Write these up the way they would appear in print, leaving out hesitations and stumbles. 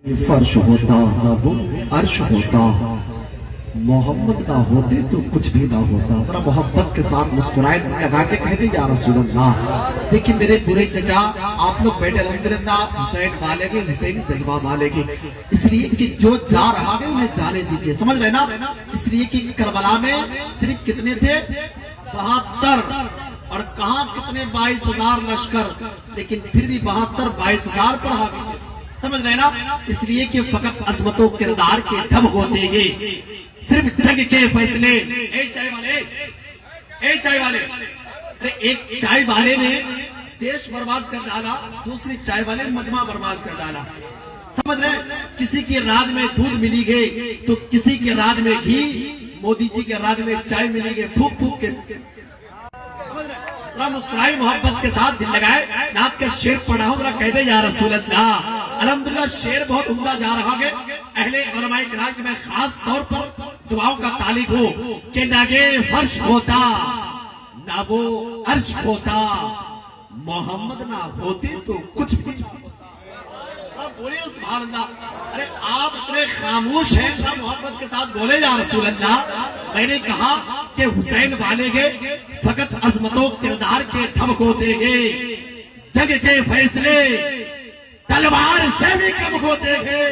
फर्श होता ना वो अर्श होता, मोहम्मद ना होते तो कुछ भी ना होता। जरा मोहब्बत के साथ मुस्कुराए लगा के कहते या रसूल अल्लाह। देखिए मेरे बुरे चचा, आप लोग बैठे अल्हम्दुलिल्लाह हुसैन वाले के, हुसैन जज्बा वाले के, इसलिए कि जो जा रहा है उन्हें जाने दीजिए, समझ रहे ना। इसलिए कि करबला में सिर्फ कितने थे, 72, और कहा कितने 22,000 लश्कर, लेकिन फिर भी 72-22,000 पर हावी थे, समझ रहे ना। इसलिए कि फकत अजमतों किरदार के ढब होते हैं, सिर्फ जग के फैसले। चाय वाले, अरे एक चाय वाले ने देश बर्बाद कर डाला, दूसरी चाय वाले ने मजमा बर्बाद कर डाला, समझ रहे। किसी के राज में दूध मिली गई तो किसी के राज में घी, मोदी जी के राज में चाय मिली गई फूक फूक के, समझ रहे। मुस्कुराई मोहब्बत के साथ दिल लगाए, नात का शेर पढ़ा हूं, जरा कह दे या रसूल अल्लाह। अल्हम्दुलिल्लाह शेर बहुत उम्दा जा रहा है। अहले उलमाए किराम की मैं खास तौर पर दुआओं का तालिब हूं कि नागे फर्श होता ना वो अर्श होता, मोहम्मद ना होते तो कुछ भी। बोले सुभान अल्लाह। अरे आप इतने खामोश हैं, सब मोहब्बत के साथ बोले या रसूल अल्लाह। मैंने कहा कि हुसैन वाले के फकत अजमतों किरदार के ठब होते हैं, जग के फैसले तलवार से भी कम होते हैं,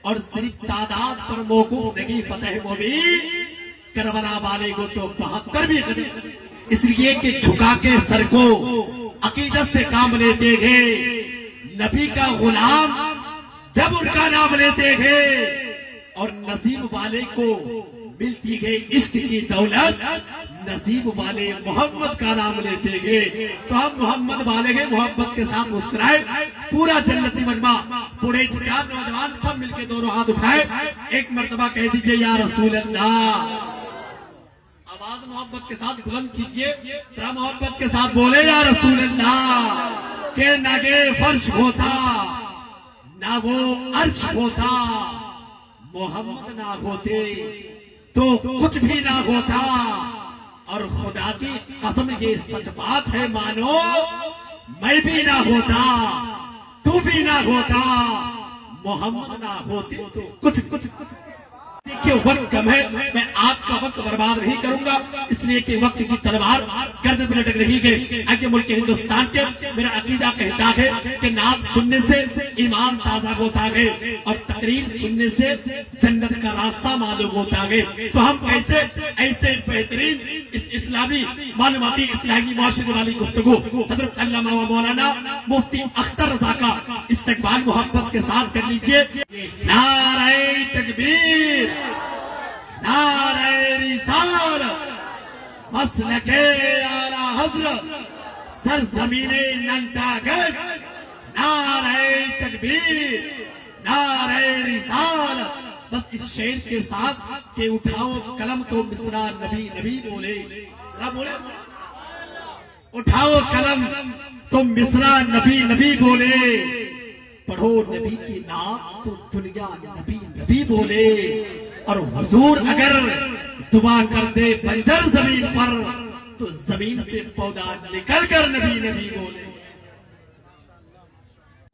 और सिर्फ तादाद पर मौकूफ नहीं फतेह मोबीन, करबला वाले को तो 72 भी खरीद। इसलिए कि झुका के सर को अकीदत से काम लेते हैं, नबी का गुलाम जब उनका नाम लेते हैं, और नसीब वाले को मिलती गई इश्क की दौलत, नसीब वाले मोहम्मद का नाम लेते हैं। तो हम मोहम्मद वाले के मोहब्बत के साथ मुस्कुराए, पूरा जन्नती मजमा, बूढ़े चार नौजवान सब मिलके दोनों हाथ उठाए, एक मर्तबा कह दीजिए या रसूल अल्लाह। आवाज मोहब्बत के साथ बुलंद कीजिए, जरा मोहब्बत के साथ बोले या रसूल अल्लाह। के नागे फर्श होता ना वो अर्श होता, मोहम्मद ना होते तो कुछ भी ना होता, और खुदा की कसम ये सच बात है मानो, मैं भी ना होता तू भी ना होता, मोहम्मद ना होते तो कुछ कुछ कुछ। देखिए वक्त कम है, मैं आपका वक्त बर्बाद नहीं करूंगा, इसलिए कि वक्त की तलवार गर्दन में लटक रही है। आगे मुल्क हिंदुस्तान के मेरा अकीदा कहता है कि नात सुनने से ईमान ताजा होता है, और तकरीर सुनने से जन्नत का रास्ता मालूम होता है। तो हम कैसे ऐसे बेहतरीन इस इस्लामी मालूमाती इस्लामी माशरे वाली गुफ्तगू हजरत अल्लामा व मौलाना मुफ्ती अख्तर रजा का इस्तकबाल मोहब्बत के साथ कर लीजिए। नारे तकबीर, नारे रिसालत, मसलके आला हजरत, सरजमीने नंदागढ़, नारे तकबीर, नारे रिसालत। बस इस शेर के साथ के उठाओ कलम तो मिसरा नबी नबी बोले, क्या बोले, उठाओ कलम तो मिसरा नबी नबी बोले, पढ़ो नबी की नात तो दुनिया नबी नबी बोले, और हुजूर अगर दुआ कर दे बंजर जमीन पर तो जमीन से पौधा निकल कर नबी नबी बोले।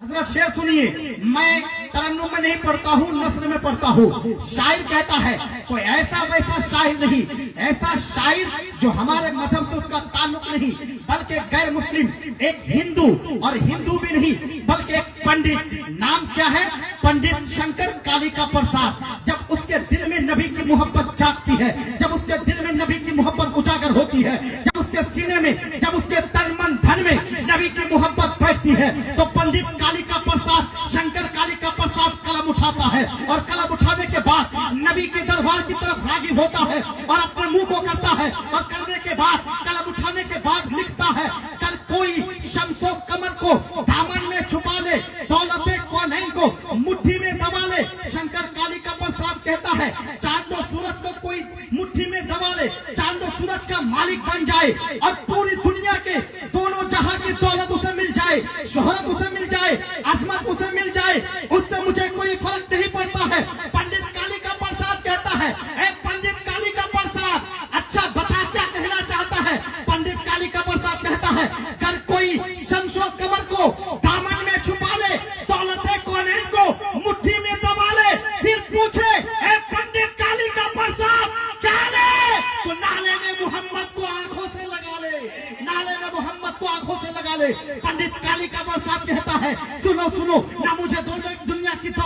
हजरत शेर सुनिए, मैं तरन्नुम में नहीं पढ़ता हूँ, नस्र में पढ़ता हूँ। शायर कहता है कोई ऐसा वैसा शायर नहीं, ऐसा शायर जो हमारे मजहब से उसका ताल्लुक नहीं, बल्कि गैर मुस्लिम, एक हिंदू, और हिंदू भी नहीं बल्कि एक पंडित। नाम क्या है? पंडित शंकर कालिका प्रसाद। जब उसके दिल में नबी की मोहब्बत जागती है, जब उसके दिल में नबी की मोहब्बत उजागर होती है, जब उसके सीने में, जब उसके तन मन धन में नबी की मोहब्बत बैठती है, तो पंडित कालिका प्रसाद, शंकर कालिका प्रसाद कलम उठाता है, और कलम उठाने के बाद नबी के दरबार की तरफ रागिब होता है, और अपने मुंह को करता है, और करने के बाद कलम उठाने के बाद लिखता है, कल कोई शम्सो कमर को दामन में छुपा ले, दौलते कौनैन को मुट्ठी में दबा ले। शंकर कालिका प्रसाद कहता है चांद और सूरज को कोई मुट्ठी में दबा ले, चांद और सूरज का मालिक बन जाए, और पूरी दुनिया के दोनों जहां की दौलत उसे मिल जाए, शोहरत उसे मिल जाए, अजमत उसे मिल जाए, उससे मुझे कोई फर्क नहीं पड़ता है। पंडित कालिका प्रसाद कहता है, ए पंडित कालिका प्रसाद, अच्छा बता क्या कहना चाहता है? पंडित कालिका प्रसाद कहता है अगर कोई शम्सो कमर को दामन में छुपा ले, दौलते कौनैन को मुट्ठी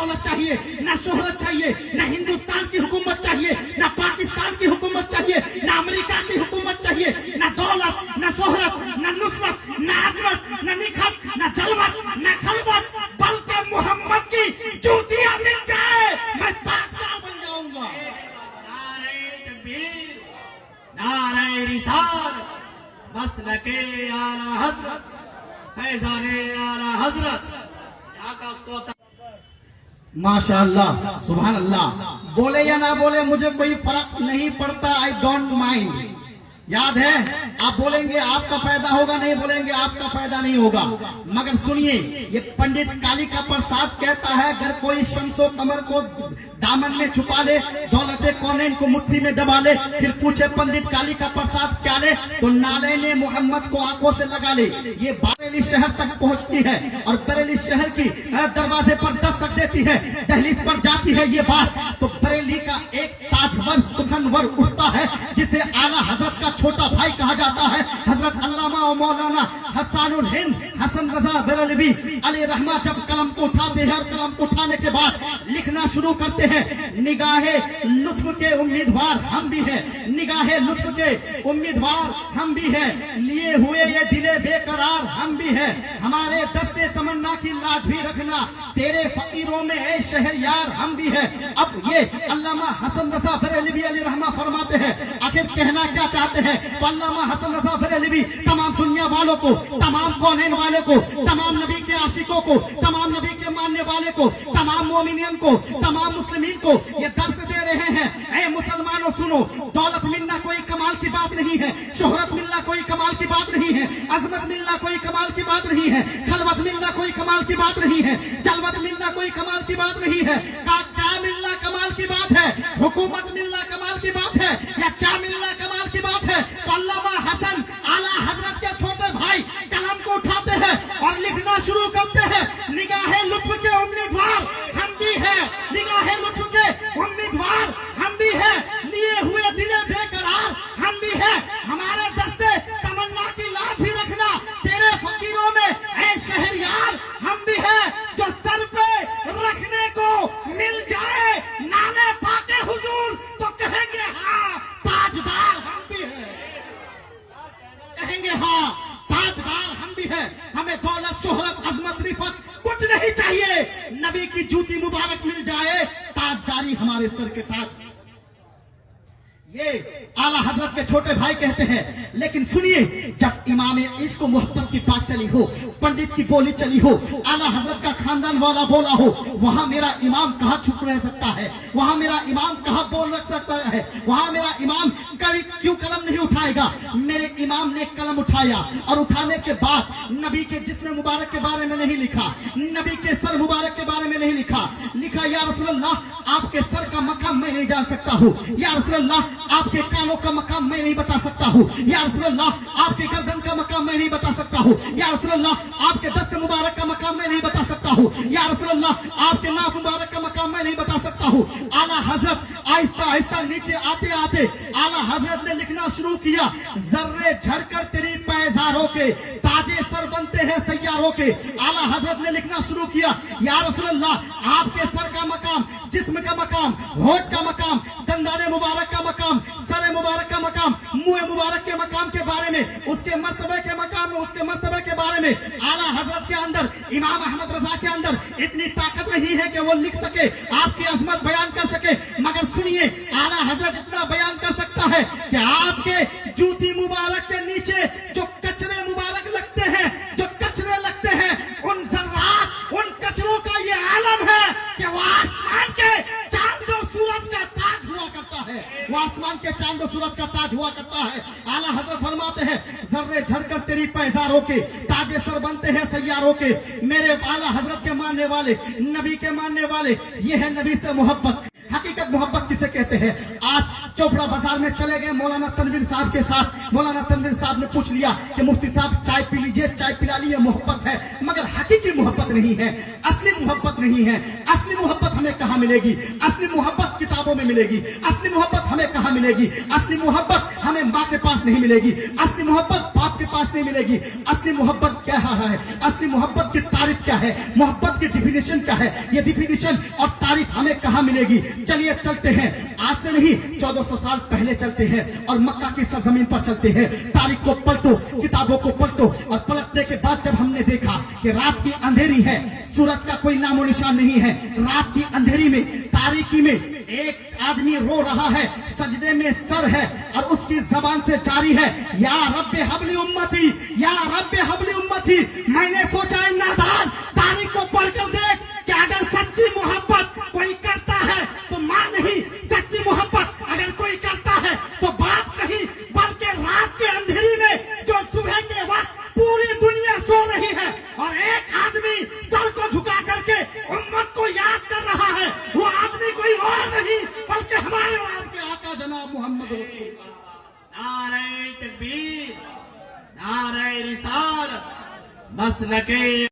दौलत चाहिए, ना शोहरत चाहिए, ना हिंदुस्तान की हुकूमत चाहिए, ना पाकिस्तान की हुकूमत चाहिए, ना अमेरिका की हुकूमत चाहिए, ना दौलत, ना शोहरत, ना नुसरत, ना अजमत, ना निखत, ना जलमत, ना खलबत, बल्कि मोहम्मद की जूतियां मिल जाए मैं ताजदार बन जाऊंगा। नारे तकबीर, नारे रिसालत, मसलके आला हजरत, फैजाने आला हजरत, यहाँ का सोता माशाअल्लाह, सुभान अल्लाह। बोले या ना बोले मुझे कोई फर्क नहीं पड़ता, आई डोंट माइंड। याद है, आप बोलेंगे आपका फायदा होगा, नहीं बोलेंगे आपका फायदा नहीं होगा। मगर सुनिए, ये पंडित कालिका प्रसाद कहता है अगर कोई शमसो कमर को दामन में छुपा ले, दौलते कौनैन को मुट्ठी में दबा ले, फिर पूछे पंडित कालिका प्रसाद क्या ले, तो नाले ने मोहम्मद को आंखों से लगा ले। ये बरेली शहर तक पहुंचती है और बरेली शहर की दरवाजे पर दस्तक देती है, दहलीज पर जाती है ये बात, तो बरेली का एक ताजवर सुखनवर उठता है जिसे आला हजरत का छोटा भाई कहा जाता है, हजरत अल्लामा और मौलाना हसानुल हिंद हसन रजा बरेलवी अली रहमा। जब कलम को उठाते हैं और कलम को उठाने के बाद लिखना शुरू करते हैं, निगाहे लुत्फ के उम्मीदवार हम भी हैं, निगाहे लुत्फ के उम्मीदवार हम भी हैं, लिए हुए ये दिले बेकरार हम भी हैं, हमारे दस्ते तमन्ना की लाज भी रखना, तेरे फकीरों में ए शहरयार हम भी हैं। अब ये अल्लामा हसन रजा बरेलवी अली रहमा फरमाते हैं, आखिर कहना क्या चाहते हैं? तो अल्लामा हसन रजा बरेलवी तमाम दुनिया वालों को, तमाम कौनैन वाले को, तमाम नबी के आशिकों को, तमाम नबी के मानने वाले को, तमाम मोमिनियन को, तमाम मुस्लिमीन को ये दर्श दे रहे हैं, ऐ मुसलमानों सुनो, दौलत मिलना कोई कमाल की बात नहीं है, शोहरत मिलना कोई कमाल की बात नहीं है, अजमत मिलना कोई कमाल की बात नहीं है, खलवत मिलना कोई कमाल की बात नहीं है, जलवत मिलना कोई कमाल की बात नहीं है। क्या मिलना कमाल की बात है? हुकूमत मिलना कमाल की बात है या क्या मिलना कमाल की बात है? तो अल्लामा हसन आला हजरत के छोटे भाई कलम को उठाते हैं और लिखना शुरू करते हैं, निगाहे लुत्फ के उम्मीदवार हम भी हैं, निगाहे लुत्फ के उम्मीदवार हम भी हैं, लिए हुए दिले बेकरार हम भी हैं, हमारे दस्ते तमन्ना की लाज भी रखना, तेरे फकीरों में ऐ शहरयार हम भी हैं, जो सर पे रखने को मिल जाए नाले पाके हुजूर तो कहेंगे हाँ ताजदार हम भी हैं, कहेंगे हाँ ताजदार हम भी हैं। हमें दौलत शोहरत अजमत रिफत कुछ नहीं चाहिए, नबी की जूती मुबारक मिल जाए, ताजदारी हमारे सर के ताज। ये आला हजरत के छोटे भाई कहते हैं। लेकिन सुनिए, जब इमाम इश्क मोहब्बत की बात चली हो, पंडित की बोली चली हो, आला हजरत का खानदान वाला बोला हो, वहां मेरा इमाम कहाँ छुप रह सकता है, वहां मेरा इमाम कहाँ बोल रख सकता है, वहां मेरा इमाम कभी क्यों कलम नहीं उठाएगा? मेरे इमाम ने कलम उठाया और उठाने के बाद नबी के जिस्म मुबारक के बारे में नहीं लिखा, नबी के सर मुबारक के बारे में नहीं लिखा, लिखा या रसूलल्लाह आपके सर का मकाम मैं नहीं जान सकता हूँ, या रसूलल्लाह आपके कानों का मकाम मैं नहीं बता सकता हूँ, या रसूलल्लाह आपके गर्दन का मकाम मैं नहीं बता सकता हूँ, या रसूलल्लाह आपके दस्त मुबारक का मकाम मैं नहीं बता सकता हूँ, या रसूलल्लाह आपके नाक मुबारक का मकाम मैं नहीं बता सकता हूँ। आला हजरत आहिस्ता आहिस्ता नीचे आते आते आला हजरत ने लिखना शुरू किया, जर्रे झड़कर तेरी पैजारों के ताजे सर बनते हैं सैयारों के। आला हजरत ने लिखना शुरू किया, या रसूलल्लाह आपके सर का मकाम, जिस्म का मकाम, होठ का मकाम, दंदाने मुबारक का मकाम, सर मुबारक का मकाम, मुंह मुबारक के मकाम के बारे में, उसके मर्तबे के मकाम में, उसके मर्तबे के बारे में आला हजरत के अंदर, इमाम अहमद रजा के अंदर इतनी ताकत नहीं है कि वो लिख सके, आपकी अजमत बयान कर सके। मगर सुनिए, आला हजरत इतना बयान कर सकता है कि आपके जूती मुबारक के नीचे जो कचरे मुबारक लगते हैं, जो कचरे लगते हैं, उन जर्रात, उन कचरों का ये आलम है कि वो आसमान के चांद और सूरज का ताज हुआ करता है, वो आसमान के चांद और सूरज का ताज हुआ करता है। आला हजरत फरमाते हैं, जर्रे झड़कर तेरी पैजारों के ताजे सर बनते हैं सैयारों के। मेरे आला हजरत के मानने वाले, नबी के मानने वाले, ये है नबी से मोहब्बत। हकीकत मोहब्बत किसे कहते हैं? आज चोपड़ा बाजार में चले गए मौलाना तनवीर साहब के साथ, मौलाना तनवीर साहब ने पूछ लिया कि मुफ्ती साहब चाय पी लीजिए, चाय पिला लीजिए, मोहब्बत है। मगर हकीकी मोहब्बत नहीं है, असली मोहब्बत नहीं है। असली मोहब्बत हमें कहाँ मिलेगी? असली मोहब्बत किताबों में मिलेगी। असली मोहब्बत हमें कहाँ मिलेगी? असली मोहब्बत हमें माँ के पास नहीं मिलेगी। असली मोहब्बत बाप के पास नहीं मिलेगी। असली मोहब्बत क्या है? असली मोहब्बत की तारीफ क्या है? मोहब्बत की डिफिनेशन क्या है? ये डिफिनेशन और तारीफ हमें कहाँ मिलेगी? चलिए चलते हैं, आज से नहीं 1400 साल पहले चलते हैं और मक्का की सरजमीन पर चलते हैं। तारीख को पलटो, किताबों को पलटो, और पलटने के बाद जब हमने देखा कि रात की अंधेरी है, सूरज का कोई नामो निशान नहीं है, रात की अंधेरी में, तारीकी में एक आदमी रो रहा है, सजदे में सर है और उसकी जबान से जारी है, या रब्बे हबली उम्मती, या रब्बे हबली उम्मती। मैंने सोचा नादान, तारीख को पढ़कर देख कि अगर सच्ची मोहब्बत कोई करता है तो मां नहीं, सच्ची मोहब्बत अगर कोई करता है तो बाप नहीं, बल्कि रात के अंधेरी में जो सुबह के वक्त पूरी दुनिया सो रही है और एक आदमी सर को झुका करके उम्मत को याद कर रहा है, वो आदमी कोई और नहीं बल्कि हमारे आपके आका जनाब मोहम्मद रसूलुल्लाह। नारे तकबीर, नारे रिसालत, मसलके